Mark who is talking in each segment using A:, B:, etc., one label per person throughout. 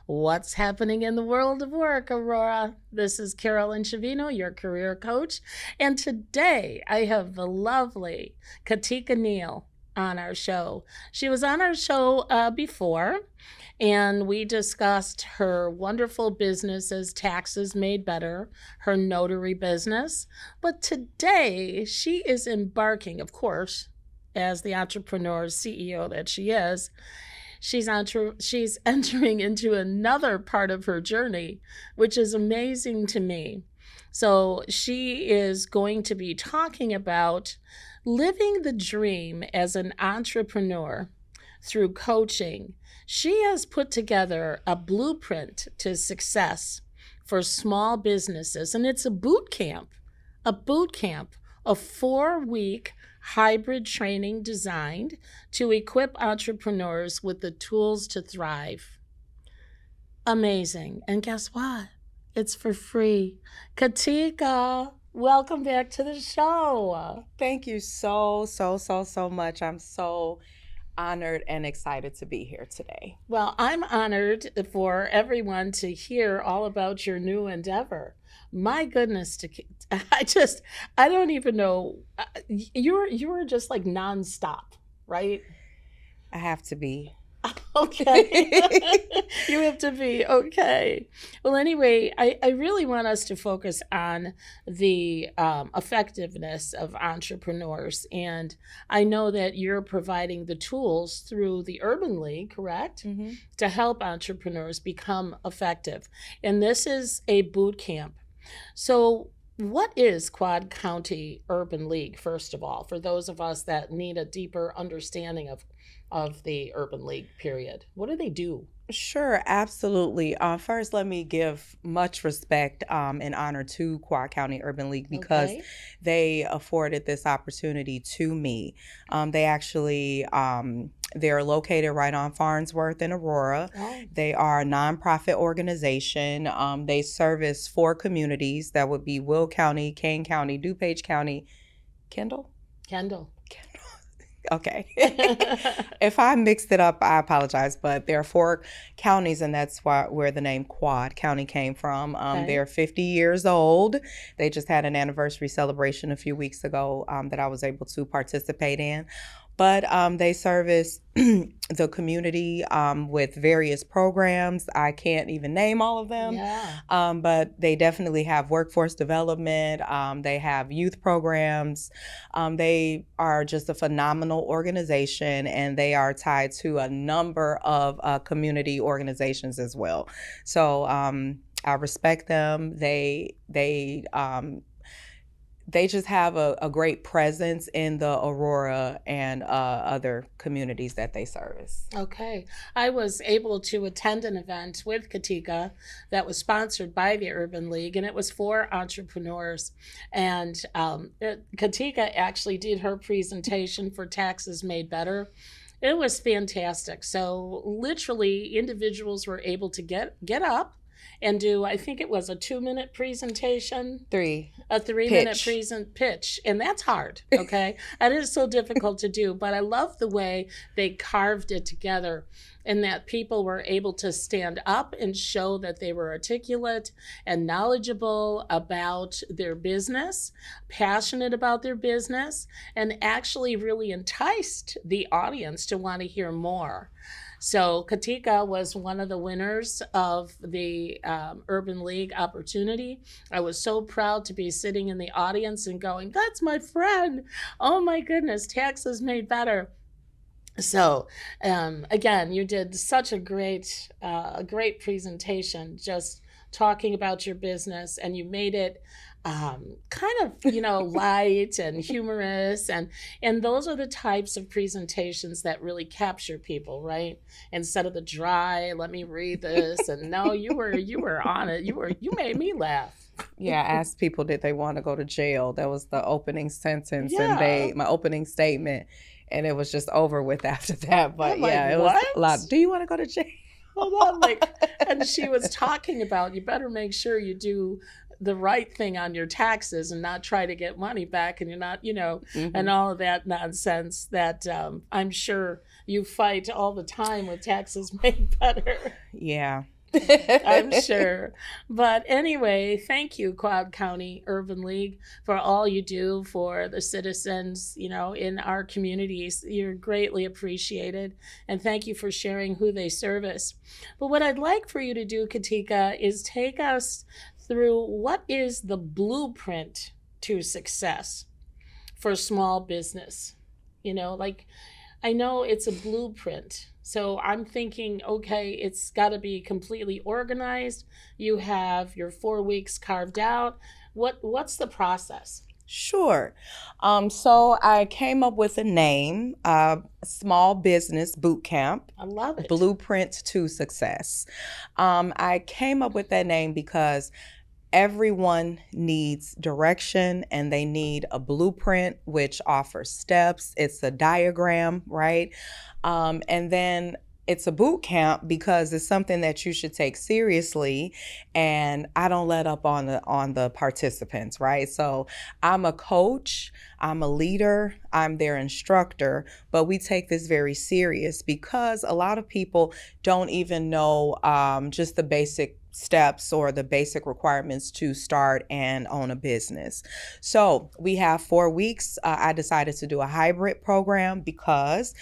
A: What's happening in the world of work, Aurora? This is Carolyn Chavino, your career coach. And today I have the lovely Katika Neal on our show. She was on our show before, and we discussed her wonderful business as Taxes Made Better, her notary business. But today she is embarking, of course, as the entrepreneur CEO that she is, she's entering into another part of her journey, which is amazing to me. So she is going to be talking about living the dream as an entrepreneur through coaching. She has put together a blueprint to success for small businesses, and it's a boot camp, a 4-week hybrid training designed to equip entrepreneurs with the tools to thrive. Amazing. And guess what? It's for free. Katika, welcome back to the show.
B: Thank you so much. I'm so honored and excited to be here today.
A: Well, I'm honored for everyone to hear all about your new endeavor. My goodness, I don't even know. You were just like nonstop, right?
B: I have to be.
A: Okay. You have to be. Okay. Well, anyway, I really want us to focus on the effectiveness of entrepreneurs. And I know that you're providing the tools through the Urban League, correct?
B: Mm-hmm.
A: To help entrepreneurs become effective. And this is a boot camp. So what is Quad County Urban League, first of all, for those of us that need a deeper understanding of the Urban League period? What do they do?
B: Sure, absolutely. First, let me give much respect and honor to Quad County Urban League because they afforded this opportunity to me. They actually, they're located right on Farnsworth in Aurora.
A: Oh.
B: They are a nonprofit organization. They service 4 communities. That would be Will County, Kane County, DuPage County, Kendall. Okay. If I mixed it up, I apologize, but there are 4 counties, and that's where the name Quad County came from. They're 50 years old. They just had an anniversary celebration a few weeks ago that I was able to participate in. But they service the community with various programs. I can't even name all of them, but they definitely have workforce development. They have youth programs. They are just a phenomenal organization, and they are tied to a number of community organizations as well. So I respect them. They just have a great presence in the Aurora and other communities that they service.
A: Okay. I was able to attend an event with Katika that was sponsored by the Urban League, and it was for entrepreneurs. And Katika actually did her presentation for Taxes Made Better. It was fantastic. So literally individuals were able to get up and do, I think it was a 2-minute presentation.
B: 3.
A: A 3-minute pitch. And that's hard, okay? That is so difficult to do. But I love the way they carved it together and that people were able to stand up and show that they were articulate and knowledgeable about their business, passionate about their business, and actually really enticed the audience to want to hear more. So Katika was one of the winners of the Urban League opportunity. I was so proud to be sitting in the audience and going, that's my friend. Oh my goodness, Taxes Made Better. So again, you did such a great presentation, just talking about your business, and you made it kind of, light and humorous. And those are the types of presentations that really capture people, right? Instead of the dry, let me read this. And no, you were on it. You made me laugh.
B: Yeah, I asked people, did they want to go to jail? That was the opening sentence and my opening statement. And it was just over with after that. But it was a lot. Do you want to go to jail?
A: Hold on, and she was talking about, you better make sure you do the right thing on your taxes and not try to get money back, and you're not, and all of that nonsense that I'm sure you fight all the time with Taxes Made Better.
B: Yeah.
A: I'm sure. But anyway, thank you, Quad County Urban League, for all you do for the citizens, in our communities. You're greatly appreciated. And thank you for sharing who they service. But what I'd like for you to do, Katika, is take us through what is the blueprint to success for small business. I know it's a blueprint. So I'm thinking, okay, it's got to be completely organized. You have your 4 weeks carved out. What's the process?
B: Sure. So I came up with a name, Small Business Boot Camp.
A: I love it.
B: Blueprint to Success. I came up with that name because everyone needs direction and they need a blueprint, which offers steps. It's a diagram, right? And then it's a boot camp because it's something that you should take seriously, and I don't let up on the participants, right? So I'm a coach, I'm a leader, I'm their instructor, but we take this very serious because a lot of people don't even know just the basic steps or the basic requirements to start and own a business. So we have 4 weeks. I decided to do a hybrid program because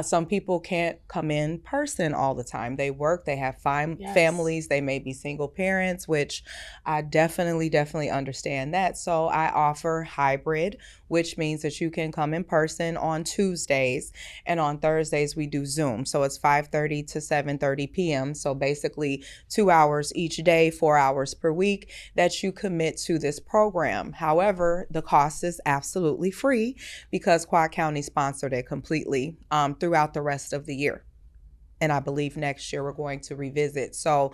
B: some people can't come in person all the time. They work, they have families, they may be single parents, which I definitely understand that. So I offer hybrid, which means that you can come in person on Tuesdays, and on Thursdays we do Zoom. So it's 5:30 to 7:30 p.m. So basically 2 hours each day, 4 hours per week that you commit to this program. However, the cost is absolutely free because Quad County sponsored it completely throughout the rest of the year. And I believe next year we're going to revisit. So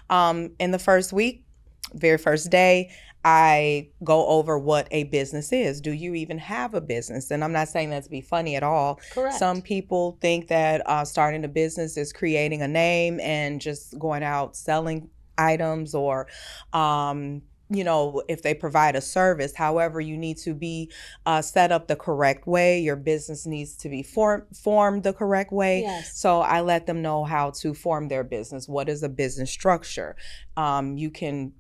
B: in the first week, very first day, I go over what a business is. Do you even have a business? And I'm not saying that to be funny at all.
A: Correct.
B: Some people think that starting a business is creating a name and just going out selling items or if they provide a service. However, you need to be set up the correct way. Your business needs to be formed the correct way.
A: Yes.
B: So I let them know how to form their business. What is a business structure? You can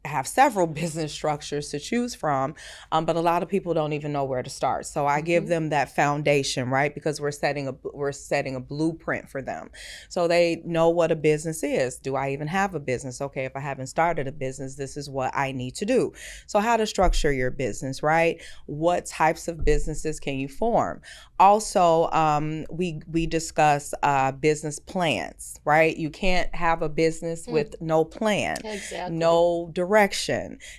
B: have several business structures to choose from, but a lot of people don't even know where to start. So I give them that foundation, right? Because we're setting a blueprint for them, so they know what a business is. Do I even have a business? Okay, if I haven't started a business, this is what I need to do. So how to structure your business, right? What types of businesses can you form? Also, we discuss business plans, right? You can't have a business with no plan,
A: Exactly.
B: no direction,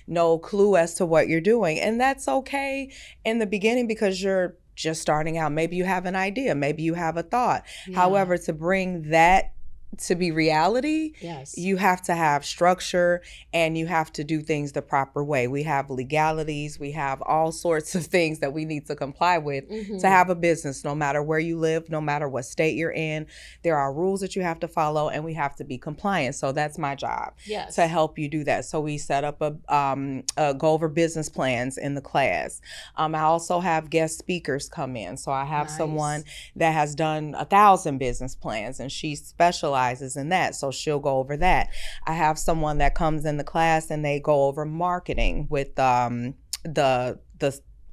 B: no clue as to what you're doing. And that's okay in the beginning because you're just starting out. Maybe you have an idea, maybe you have a thought.
A: Yeah.
B: However, to bring that to be reality,
A: Yes.
B: you have to have structure and you have to do things the proper way. We have legalities, we have all sorts of things that we need to comply with to have a business, no matter where you live, no matter what state you're in. There are rules that you have to follow and we have to be compliant. So that's my job,
A: Yes.
B: to help you do that. So we set up go over business plans in the class. I also have guest speakers come in. So I have
A: Nice.
B: someone that has done 1,000 business plans and she specializes in that. So she'll go over that. I have someone that comes in the class and they go over marketing with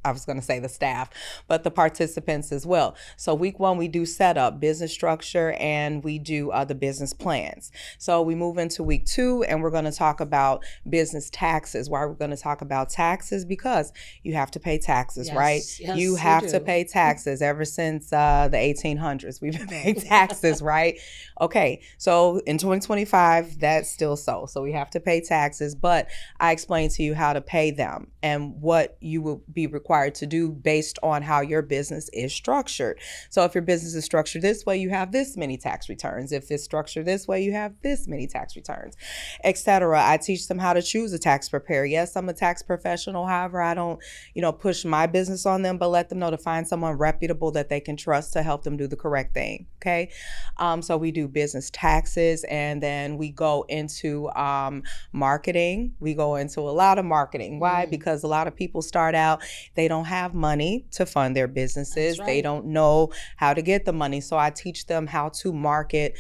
B: I was going to say the staff, but the participants as well. So week 1, we do setup, business structure, and we do the business plans. So we move into week 2 and we're going to talk about business taxes. Why we're going to talk about taxes? Because you have to pay taxes,
A: Yes.
B: right?
A: Yes,
B: you
A: you
B: have to
A: do.
B: pay taxes. Ever since the 1800s, we've been paying taxes, right? Okay, so in 2025, that's still so. So we have to pay taxes, but I explain to you how to pay them and what you will be required to do based on how your business is structured. So if your business is structured this way, you have this many tax returns. If it's structured this way, you have this many tax returns, etc. I teach them how to choose a tax preparer. Yes, I'm a tax professional. However, I don't, push my business on them, but let them know to find someone reputable that they can trust to help them do the correct thing. Okay. So we do business taxes, and then we go into marketing. We go into a lot of marketing. Why? Because a lot of people start out, they don't have money to fund their businesses.
A: That's right.
B: They don't know how to get the money. So I teach them how to market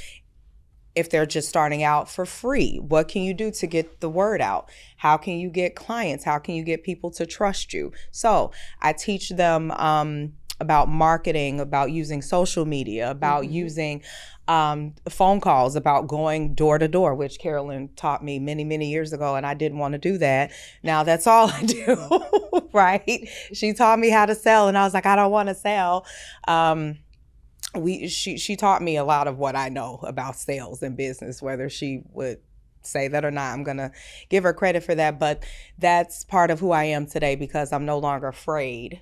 B: if they're just starting out, for free. What can you do to get the word out? How can you get clients? How can you get people to trust you? So I teach them about marketing, about using social media, about using phone calls, about going door to door, which Carolyn taught me many, many years ago, and I didn't want to do that. Now that's all I do, right? She taught me how to sell, and I was like, I don't want to sell. She taught me a lot of what I know about sales and business, whether she would say that or not. I'm going to give her credit for that. But that's part of who I am today, because I'm no longer afraid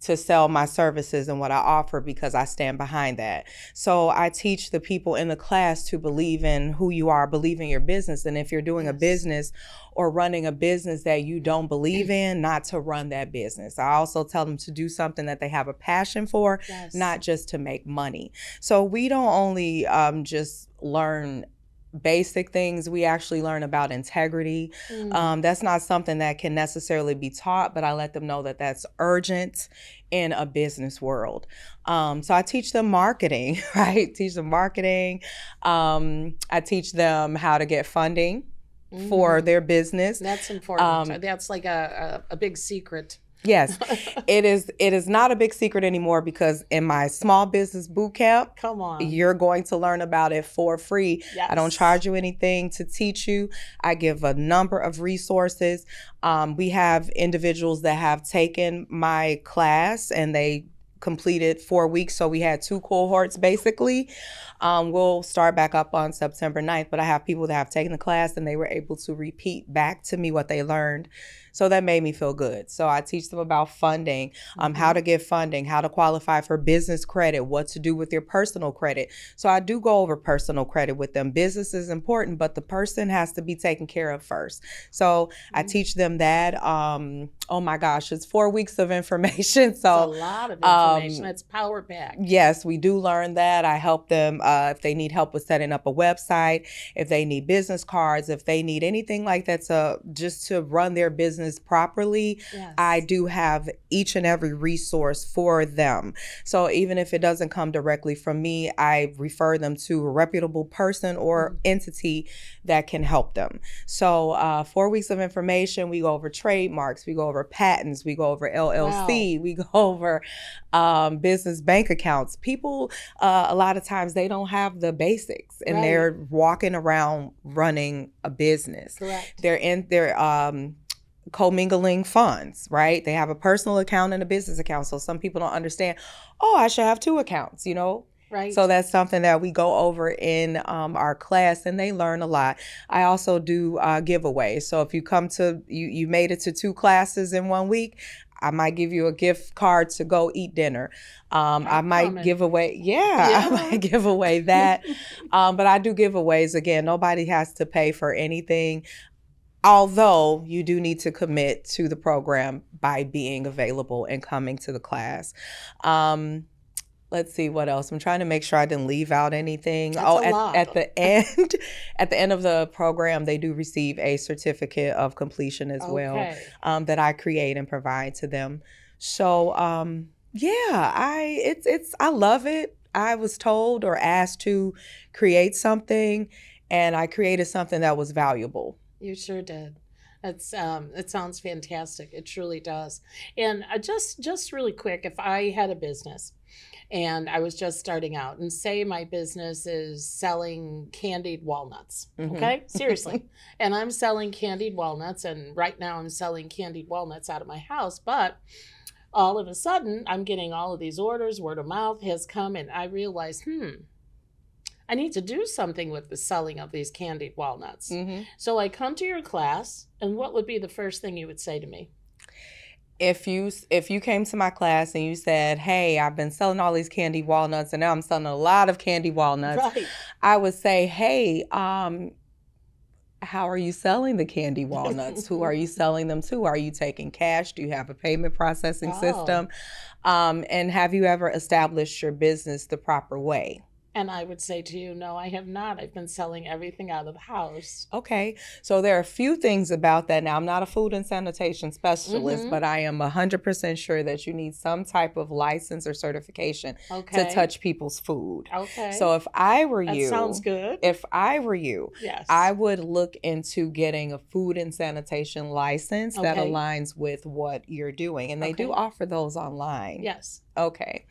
B: to sell my services and what I offer, because I stand behind that. So I teach the people in the class to believe in who you are, believe in your business. And if you're doing a business or running a business that you don't believe in, not to run that business. I also tell them to do something that they have a passion for, not just to make money. So we don't only just learn basic things, we actually learn about integrity. That's not something that can necessarily be taught, but I let them know that that's urgent in a business world. So I teach them marketing, right? Teach them marketing. I teach them how to get funding for their business.
A: That's important. That's like a big secret.
B: Yes, it is not a big secret anymore, because in my small business boot camp,
A: come on,
B: you're going to learn about it for free. Yes. I don't charge you anything to teach you. I give a number of resources. We have individuals that have taken my class and they completed 4 weeks. So we had 2 cohorts basically. We'll start back up on September 9th, but I have people that have taken the class and they were able to repeat back to me what they learned. So that made me feel good. So I teach them about funding, how to get funding, how to qualify for business credit, what to do with your personal credit. So I do go over personal credit with them. Business is important, but the person has to be taken care of first. So I teach them that. Oh my gosh, it's 4 weeks of information. So
A: it's a lot of information. It's power packed.
B: Yes, we do learn that. I help them if they need help with setting up a website, if they need business cards, if they need anything like that just to run their business properly. Yes. I do have each and every resource for them. So even if it doesn't come directly from me, I refer them to a reputable person or entity that can help them. So 4 weeks of information, we go over trademarks, we go over patents, we go over LLC, we go over business bank accounts. People, a lot of times they don't have the basics and they're walking around running a business.
A: Correct.
B: They're commingling funds, right? They have a personal account and a business account. So some people don't understand, oh, I should have 2 accounts, you know?
A: Right.
B: So that's something that we go over in our class, and they learn a lot. I also do giveaways. So if you come to, you made it to 2 classes in 1 week, I might give you a gift card to go eat dinner. I might give away, I might give away that. But I do giveaways. Again, nobody has to pay for anything. Although you do need to commit to the program by being available and coming to the class. Let's see what else. I'm trying to make sure I didn't leave out anything. At the end of the program, they do receive a certificate of completion as well, that I create and provide to them. So I love it. I was told or asked to create something, and I created something that was valuable.
A: You sure did. It sounds fantastic. It truly does. And just really quick, if I had a business and I was just starting out, and say my business is selling candied walnuts, okay? Seriously. And I'm selling candied walnuts, and right now I'm selling candied walnuts out of my house, but all of a sudden I'm getting all of these orders, word of mouth has come, and I realized, I need to do something with the selling of these candied walnuts. So I come to your class, and what would be the first thing you would say to me?
B: If you came to my class and you said, hey, I've been selling all these candied walnuts and now I'm selling a lot of candied walnuts, I would say, hey, how are you selling the candy walnuts? Who are you selling them to? Are you taking cash? Do you have a payment processing system? And have you ever established your business the proper way?
A: And I would say to you, no, I have not. I've been selling everything out of the house.
B: Okay. So there are a few things about that. Now, I'm not a food and sanitation specialist, but I am 100% sure that you need some type of license or certification to touch people's food.
A: Okay.
B: So if I were you,
A: that sounds good.
B: If I were you,
A: yes,
B: I would look into getting a food and sanitation license that aligns with what you're doing. And they do offer those online.
A: Yes.
B: Okay.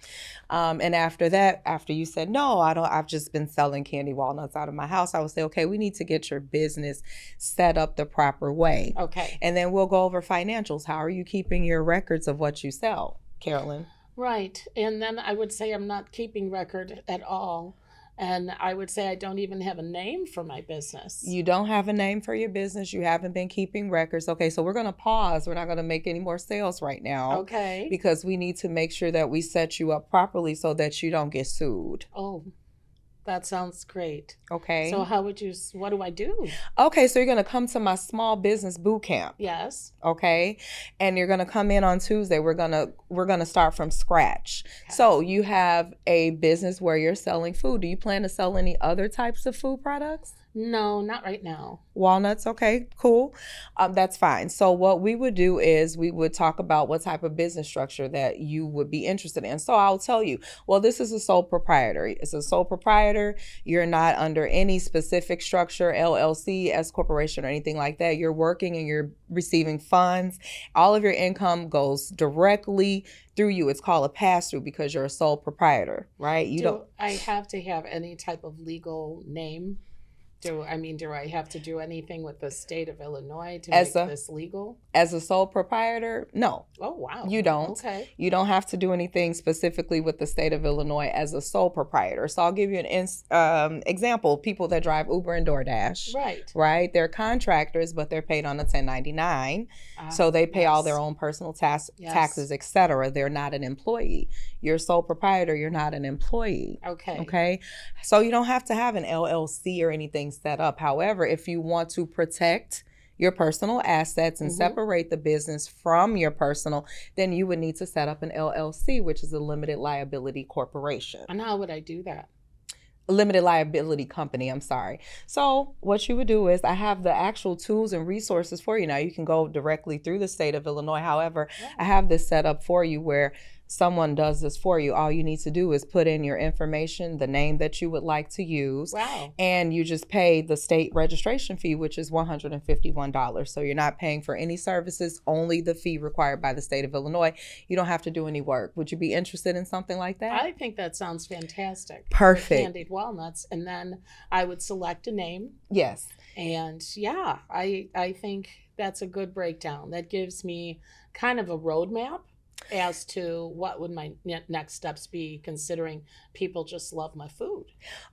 B: And after that, after you said, no, I've just been selling candy walnuts out of my house, I would say, okay, we need to get your business set up the proper way.
A: Okay.
B: And then we'll go over financials. How are you keeping your records of what you sell, Carolyn?
A: Right. And then I would say I'm not keeping record at all. And I would say I don't even have a name for my business.
B: You don't have a name for your business. You haven't been keeping records. Okay, so we're going to pause. We're not going to make any more sales right now.
A: Okay.
B: Because we need to make sure that we set you up properly so that you don't get sued.
A: Oh, that sounds great.
B: Okay.
A: So what do I do?
B: Okay, so you're going to come to my small business boot camp.
A: Yes.
B: Okay. And you're going to come in on Tuesday. We're going to start from scratch. Okay. So you have a business where you're selling food. Do you plan to sell any other types of food products?
A: No, not right now.
B: Walnuts, okay, cool. That's fine. So what we would do is we would talk about what type of business structure that you would be interested in. So I'll tell you, well, this is a sole proprietor. It's a sole proprietor. You're not under any specific structure, LLC, S corporation, or anything like that. You're working and you're receiving funds. All of your income goes directly through you. It's called a pass-through because you're a sole proprietor, right?
A: Do I have to have any type of legal name? Do I have to do anything with the state of Illinois to make this legal? As a sole proprietor? No.
B: Oh, wow.
A: You don't.
B: Okay. You don't have to do anything specifically with the state of Illinois as a sole proprietor. So I'll give you an example. People that drive Uber and DoorDash.
A: Right.
B: Right? They're contractors, but they're paid on a 1099. So they pay all their own personal taxes, et cetera. They're not an employee. You're a sole proprietor. You're not an employee.
A: Okay.
B: Okay. So you don't have to have an LLC or anything set up. However, if you want to protect your personal assets and separate the business from your personal, then you would need to set up an LLC, which is a limited liability corporation.
A: And how would I do that?
B: Limited liability company, I'm sorry. So what you would do is I have the actual tools and resources for you. Now you can go directly through the state of Illinois. However, I have this set up for you where someone does this for you. All you need to do is put in your information, the name that you would like to use.
A: Wow.
B: And you just pay the state registration fee, which is $151. So you're not paying for any services, only the fee required by the state of Illinois. You don't have to do any work. Would you be interested in something like that?
A: I think that sounds fantastic.
B: Perfect.
A: Candied walnuts. And then I would select a name.
B: Yes.
A: And yeah, I think that's a good breakdown. That gives me kind of a roadmap as to what would my next steps be, considering people just love my food.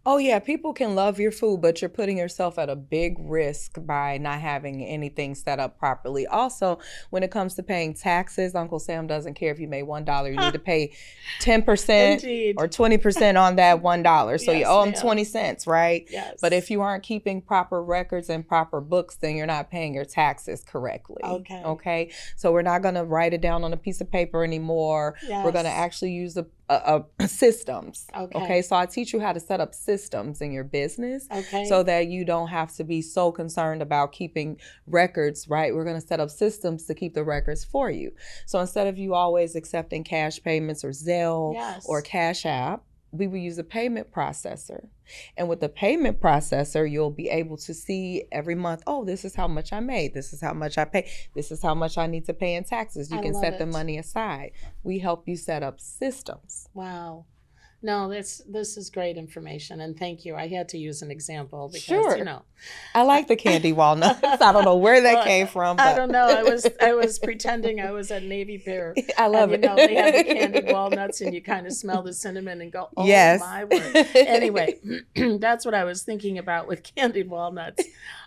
B: Oh yeah, people can love your food, but you're putting yourself at a big risk by not having anything set up properly. Also, when it comes to paying taxes, Uncle Sam doesn't care if you made $1. You need to pay 10% or 20% on that $1. So you owe him 20 cents, right?
A: Yes.
B: But if you aren't keeping proper records and proper books, then you're not paying your taxes correctly.
A: Okay.
B: Okay. So we're not going to write it down on a piece of paper anymore.
A: Yes.
B: We're going to actually use the systems.
A: Okay.
B: So I teach you how to set up systems in your business.
A: Okay.
B: So that you don't have to be so concerned about keeping records, right? We're going to set up systems to keep the records for you. So instead of you always accepting cash payments or Zelle or Cash App, we will use a payment processor. And with the payment processor, you'll be able to see every month, oh, this is how much I made. This is how much I pay. This is how much I need to pay in taxes. You can set the money aside. We help you set up systems.
A: Wow. No, this is great information, and thank you. I had to use an example because you know,
B: I like the candy walnuts. I don't know where that came from. But.
A: I don't know. I was pretending I was at Navy Pier.
B: I love it.
A: You know, they have the candied walnuts, and you kind of smell the cinnamon and go, "Oh my word!" Anyway, that's what I was thinking about with candied walnuts.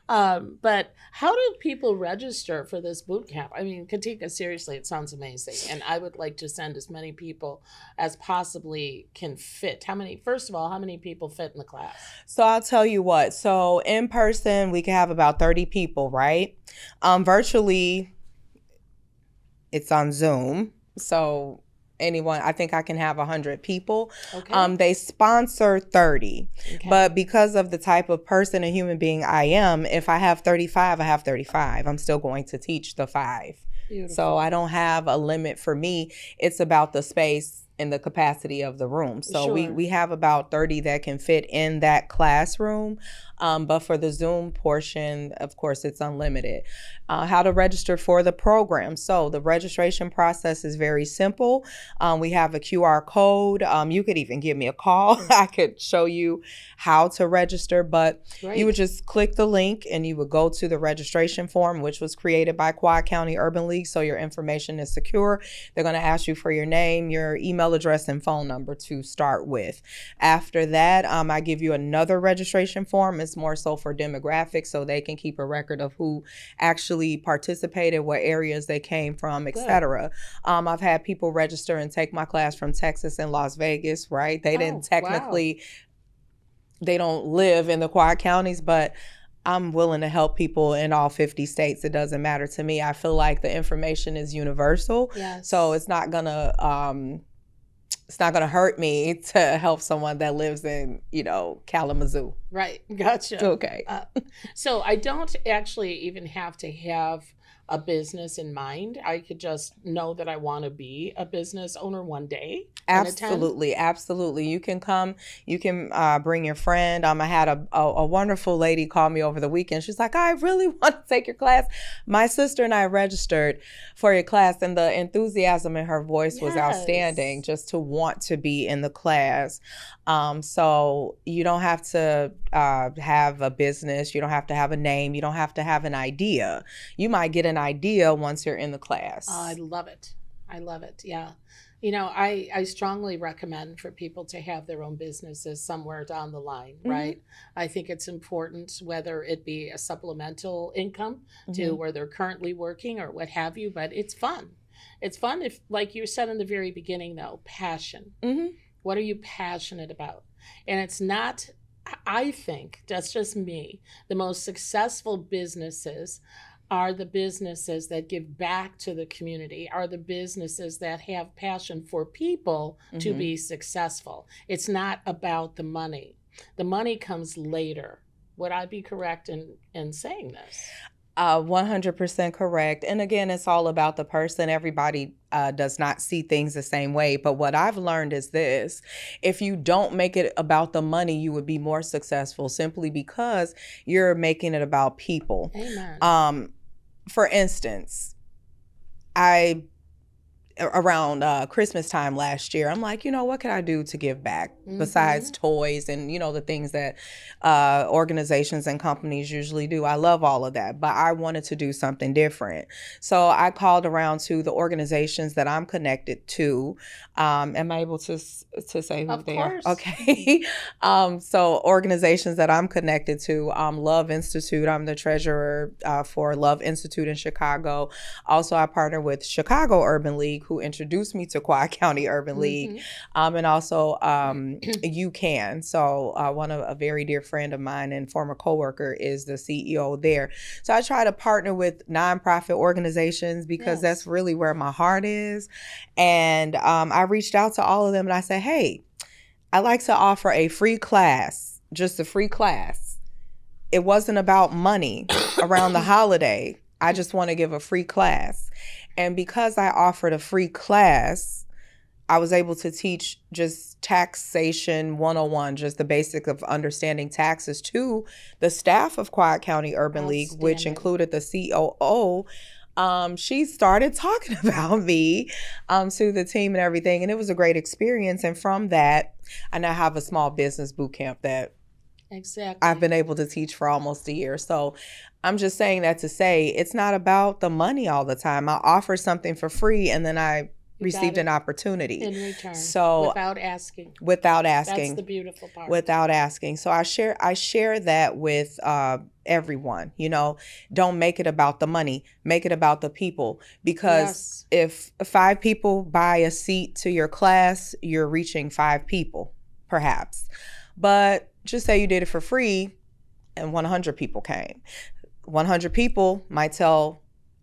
A: But how do people register for this boot camp? I mean, Katika, seriously, it sounds amazing. And I would like to send as many people as possibly can fit. First of all, how many people fit in the class?
B: So I'll tell you what. So in person, we can have about 30 people, right? Virtually, it's on Zoom. So anyone. I think I can have 100 people.
A: Okay.
B: They sponsor 30.
A: Okay.
B: But because of the type of person and human being I am, if I have 35, I have 35. I'm still going to teach the 5.
A: Beautiful.
B: So I don't have a limit for me. It's about the space and the capacity of the room. So
A: Sure.
B: we have about 30 that can fit in that classroom. But for the Zoom portion, of course, it's unlimited. How to register for the program. So the registration process is very simple. We have a QR code. You could even give me a call. I could show you how to register, but
A: Great.
B: you would just click the link and you would go to the registration form, which was created by Quad County Urban League. So your information is secure. They're going to ask you for your name, your email address, and phone number to start with. After that, I give you another registration form. It's more so for demographics, so they can keep a record of who actually participated, what areas they came from, etc. I've had people register and take my class from Texas and Las Vegas, right? They didn't technically, they don't live in the Quad Counties, but I'm willing to help people in all 50 states. It doesn't matter to me. I feel like the information is universal.
A: Yes.
B: So it's not gonna hurt me to help someone that lives in, Kalamazoo.
A: Right. Gotcha.
B: Okay.
A: So I don't actually even have to have a business in mind. I could just know that I want to be a business owner one day.
B: Absolutely. Absolutely. You can come, you can bring your friend. I had a wonderful lady call me over the weekend. She's like, I really want to take your class. My sister and I registered for your class, and the enthusiasm in her voice was outstanding, just to want to be in the class. So you don't have to have a business. You don't have to have a name. You don't have to have an idea. You might get an idea once you're in the class.
A: I love it. I love it. Yeah. I strongly recommend for people to have their own businesses somewhere down the line, right? I think it's important, whether it be a supplemental income to where they're currently working or what have you, but it's fun. It's fun if, like you said in the very beginning, though, passion. What are you passionate about? And it's not, I think, that's just me, the most successful businesses are the businesses that give back to the community, are the businesses that have passion for people to be successful. It's not about the money. The money comes later. Would I be correct in saying this?
B: 100% correct. And again, it's all about the person. Everybody does not see things the same way. But what I've learned is this: if you don't make it about the money, you would be more successful simply because you're making it about people.
A: Amen.
B: For instance, around Christmas time last year, I'm like, what can I do to give back besides toys and, the things that organizations and companies usually do. I love all of that, but I wanted to do something different. So I called around to the organizations that I'm connected to. Am I able to say who they are? Okay. So organizations that I'm connected to, Love Institute. I'm the treasurer for Love Institute in Chicago. Also, I partner with Chicago Urban League, who introduced me to Quad County Urban League, and also UCAN. So a very dear friend of mine and former coworker is the CEO there. So I try to partner with nonprofit organizations because that's really where my heart is. And I reached out to all of them and I said, hey, I like to offer a free class, just a free class. It wasn't about money around the holiday. I just want to give a free class. And because I offered a free class, I was able to teach just taxation 101, just the basic of understanding taxes, to the staff of Quad County Urban League, which included the COO. She started talking about me to the team and everything. And it was a great experience. And from that, I now have a small business boot camp that I've been able to teach for almost a year. So I'm just saying that to say it's not about the money all the time. I offer something for free and then I received an opportunity
A: in return.
B: So
A: without asking.
B: That's
A: the beautiful part.
B: Without asking. So I share that with everyone. Don't make it about the money. Make it about the people. Because if 5 people buy a seat to your class, you're reaching 5 people, perhaps. But just say you did it for free and 100 people came. 100 people might tell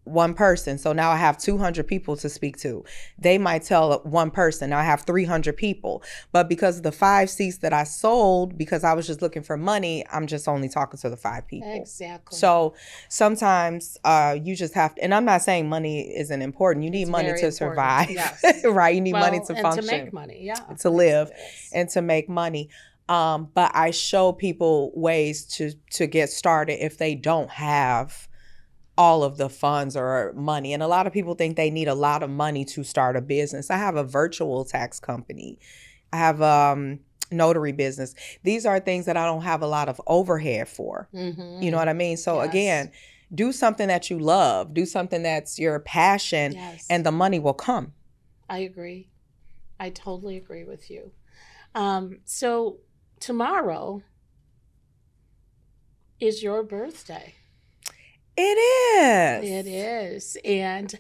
B: one person. So now I have 200 people to speak to. They might tell one person. Now I have 300 people. But because of the 5 seats that I sold, because I was just looking for money, I'm just only talking to the 5 people.
A: Exactly.
B: So sometimes you just have to, and I'm not saying money isn't important. You need
A: It's
B: money
A: very
B: to
A: important.
B: survive,
A: Yes.
B: right? You need money to
A: and
B: function,
A: to make money, yeah.
B: to live,
A: Yes.
B: and to make money. But I show people ways to get started if they don't have all of the funds or money. And a lot of people think they need a lot of money to start a business. I have a virtual tax company. I have notary business. These are things that I don't have a lot of overhead for.
A: Mm-hmm.
B: You know what I mean? So
A: Yes.
B: again, do something that you love. Do something that's your passion,
A: Yes.
B: and the money will come.
A: I agree. I totally agree with you. So tomorrow is your birthday.
B: It is.
A: It is. And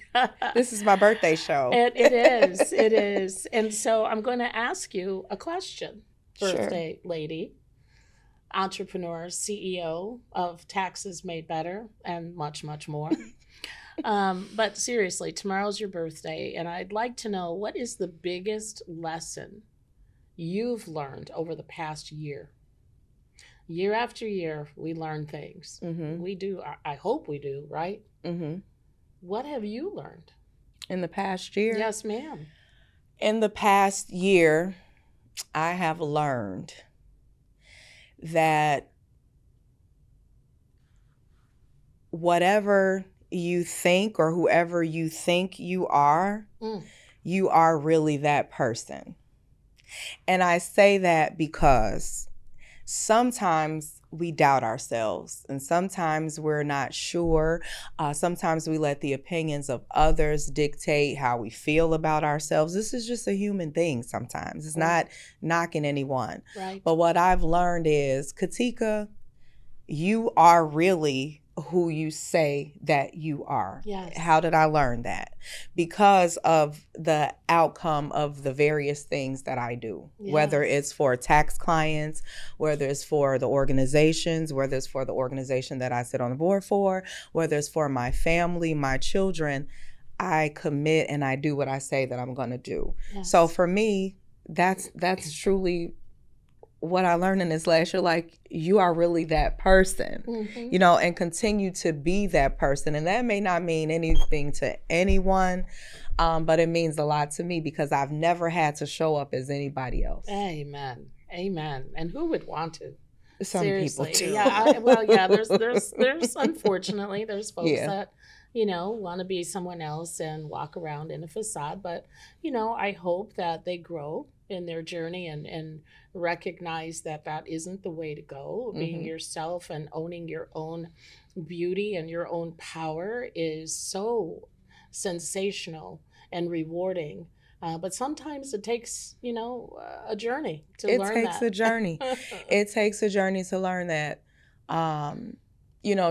B: This is my birthday show.
A: it is. It is. And so I'm going to ask you a question,
B: Sure.
A: birthday lady, entrepreneur, CEO of Taxes Made Better, and much, much more. But seriously, tomorrow's your birthday, and I'd like to know, what is the biggest lesson you've learned over the past year? Year after year, we learn things.
B: Mm-hmm.
A: We do. I hope we do, right?
B: Mm-hmm.
A: What have you learned?
B: In the past year?
A: Yes, ma'am.
B: In the past year, I have learned that whatever you think or whoever you think you are really that person. And I say that because sometimes we doubt ourselves, and sometimes we're not sure. Sometimes we let the opinions of others dictate how we feel about ourselves. This is just a human thing sometimes. It's not knocking anyone.
A: Right.
B: But what I've learned is, Katika, you are really who you say that you are.
A: Yes.
B: How did I learn that? Because of the outcome of the various things that I do,
A: Yes.
B: whether it's for tax clients, whether it's for the organizations, whether it's for the organization that I sit on the board for, whether it's for my family, my children, I commit and I do what I say that I'm going to do.
A: Yes.
B: So for me, that's truly what I learned in this last year. Like, you are really that person,
A: Mm-hmm.
B: you know, and continue to be that person. And that may not mean anything to anyone, but it means a lot to me because I've never had to show up as anybody else.
A: Amen. Amen. And who would want to?
B: Some
A: Seriously.
B: people do.
A: Yeah. There's unfortunately, there's folks
B: Yeah.
A: that, want to be someone else and walk around in a facade. But, I hope that they grow in their journey and recognize that that isn't the way to go.
B: Mm-hmm.
A: Being yourself and owning your own beauty and your own power is so sensational and rewarding. But sometimes it takes, a journey to learn that.
B: It takes a journey. It takes a journey to learn that,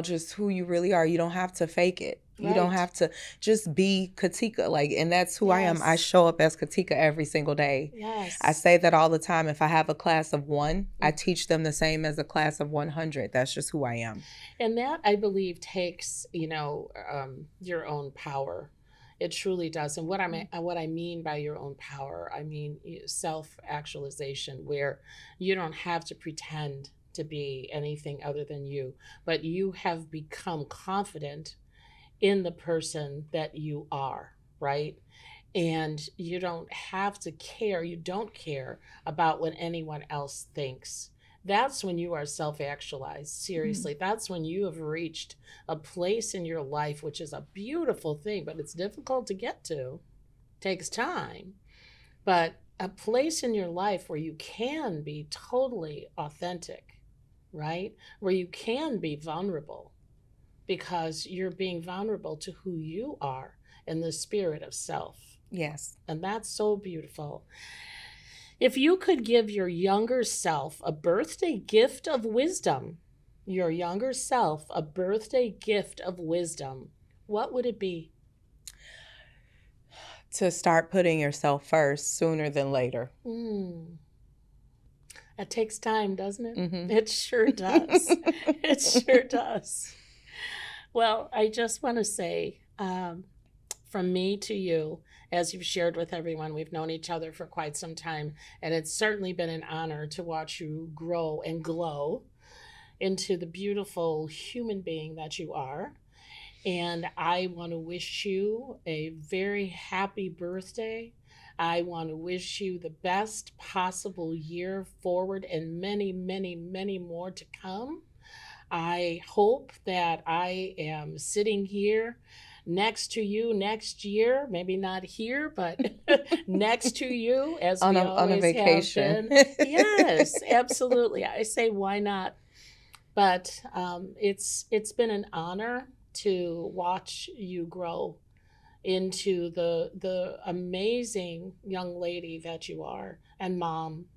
B: just who you really are. You don't have to fake it. You don't
A: Right.
B: have to just be Katika. And that's who I am.
A: Yes.
B: I show up as Katika every single day.
A: Yes.
B: I say that all the time. If I have a class of 1, I teach them the same as a class of 100. That's just who I am.
A: And that, I believe, takes, your own power. It truly does. And what I mean by your own power, I mean self-actualization, where you don't have to pretend to be anything other than you, but you have become confident in the person that you are, right? And you don't have to care. You don't care about what anyone else thinks. That's when you are self-actualized. Seriously, that's when you have reached a place in your life, which is a beautiful thing, but it's difficult to get to. Takes time. But a place in your life where you can be totally authentic, right? Where you can be vulnerable, because you're being vulnerable to who you are in the spirit of self.
B: Yes.
A: And that's so beautiful. If you could give your younger self a birthday gift of wisdom, what would it be?
B: To start putting yourself first sooner than later.
A: It takes time, doesn't it?
B: Mm-hmm.
A: It sure does. It sure does. Well, I just want to say from me to you, as you've shared with everyone, we've known each other for quite some time, and it's certainly been an honor to watch you grow and glow into the beautiful human being that you are. And I want to wish you a very happy birthday. I want to wish you the best possible year forward and many, many, many more to come. I hope that I am sitting here next to you next year, maybe not here, but next to you, as we always on a vacation. Have been. Yes, absolutely. I say, why not? But it's been an honor to watch you grow into the amazing young lady that you are, and mom,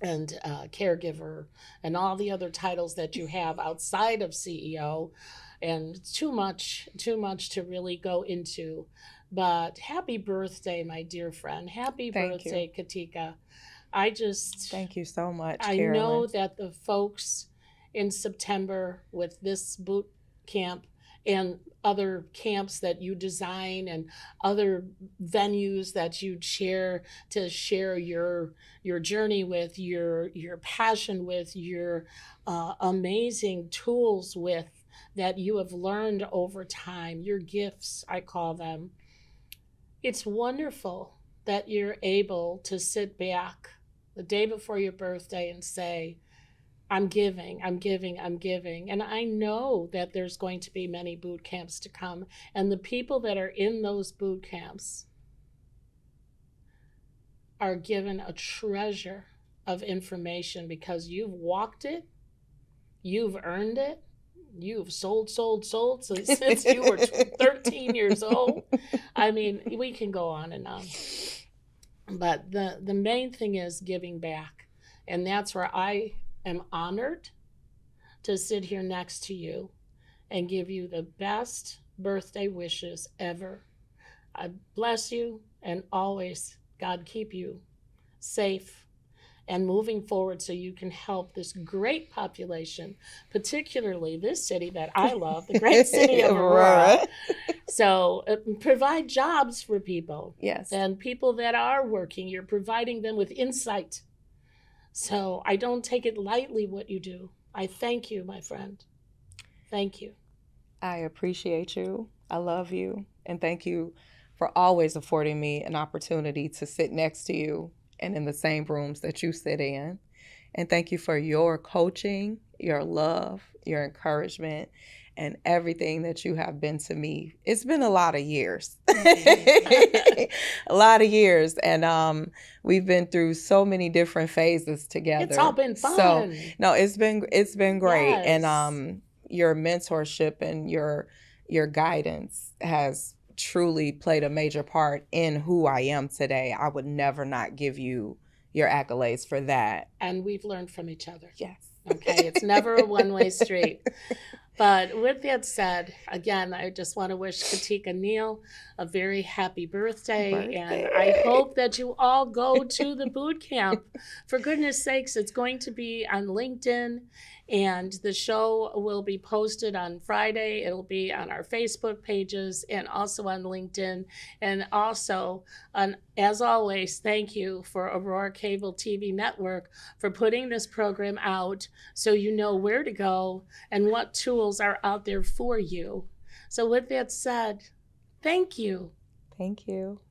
A: and caregiver, and all the other titles that you have outside of CEO, and too much to really go into. But happy birthday, my dear friend. Happy birthday, Katika.
B: Thank you so much,
A: I
B: Carolyn.
A: know that the folks in September with this boot camp and other camps that you design and other venues that you share to share your journey with, your passion with, your amazing tools with, that you have learned over time, your gifts, I call them. It's wonderful that you're able to sit back the day before your birthday and say, I'm giving. And I know that there's going to be many boot camps to come. And the people that are in those boot camps are given a treasure of information because you've walked it, you've earned it, you've sold since you were 13 years old. I mean, we can go on and on. But the main thing is giving back. And that's where I am honored to sit here next to you and give you the best birthday wishes ever. I bless you, and always God keep you safe and moving forward so you can help this great population, particularly this city that I love, the great city of Aurora. So provide jobs for people.
B: Yes.
A: And people that are working, you're providing them with insight. So I don't take it lightly what you do. I thank you, my friend. Thank you.
B: I appreciate you. I love you. And thank you for always affording me an opportunity to sit next to you and in the same rooms that you sit in. And thank you for your coaching, your love, your encouragement, and everything that you have been to me. It's been a lot of years. A lot of years. And we've been through so many different phases together.
A: It's all been fun.
B: So, no, it's been great.
A: Yes.
B: And your mentorship and your guidance has truly played a major part in who I am today. I would never not give you your accolades for that.
A: And we've learned from each other.
B: Yes.
A: Okay, it's never a one-way street. But with that said, again, I just want to wish Katika Neal a very happy birthday. And I hope that you all go to the boot camp. For goodness sakes, it's going to be on LinkedIn, and the show will be posted on Friday. It'll be on our Facebook pages and also on LinkedIn. And also, as always, thank you for Aurora Cable TV Network for putting this program out so you know where to go and what tools are out there for you. So with that said, thank you.
B: Thank you.